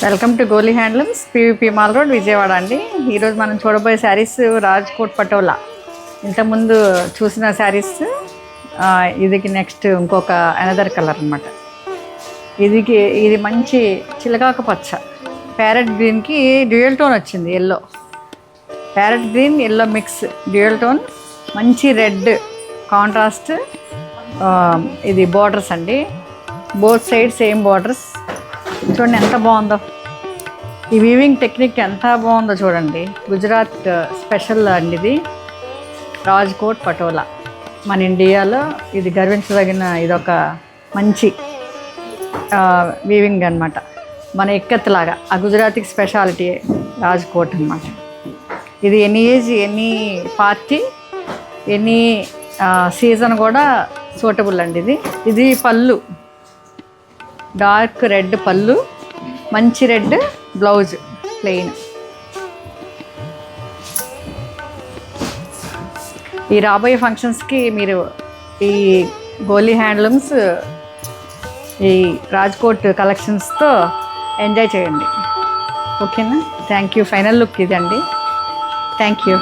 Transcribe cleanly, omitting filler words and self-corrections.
Welcome to Goli handlooms, PVP mall road, Vijayawada అండి. ఈరోజు మనం చూడబోయే శారీస్ రాజ్కోట్ పటోలా. ఇంతకుముందు చూసిన శారీస్ ఇది నెక్స్ట్ ఇంకొక అనదర్ కలర్ అనమాట. ఇది మంచి చిలకాకు పచ్చ, ప్యారెట్ గ్రీన్కి డ్యూయల్ టోన్ వచ్చింది. Yellow, parrot green yellow mix dual tone, మంచి రెడ్ కాంట్రాస్ట్. ఇది బార్డర్స్ అండి, బోత్ సైడ్ సేమ్ బార్డర్స్. చూడండి ఎంత బాగుందో, ఈ వీవింగ్ టెక్నిక్ ఎంత బాగుందో చూడండి. గుజరాత్ స్పెషల్ అండి ఇది, రాజ్కోట్ పటోలా. మన ఇండియాలో ఇది గర్వించదగిన ఇదొక మంచి వీవింగ్ అనమాట. మన ఎక్కత్లాగా ఆ గుజరాతీకి స్పెషాలిటీ రాజ్కోట్ అనమాట. ఇది any age, any party, any season కూడా సూటబుల్ అండి. ఇది పళ్ళు, డార్క్ రెడ్ పళ్ళు, మంచి రెడ్ బ్లౌజ్ ప్లెయిన్. ఈ రాబోయే ఫంక్షన్స్కి మీరు ఈ గోలీ హ్యాండ్లూమ్స్ ఈ రాజ్కోట్ కలెక్షన్స్తో ఎంజాయ్ చేయండి. ఓకేనా? Thank you. ఫైనల్ లుక్ ఇదండి. Thank you.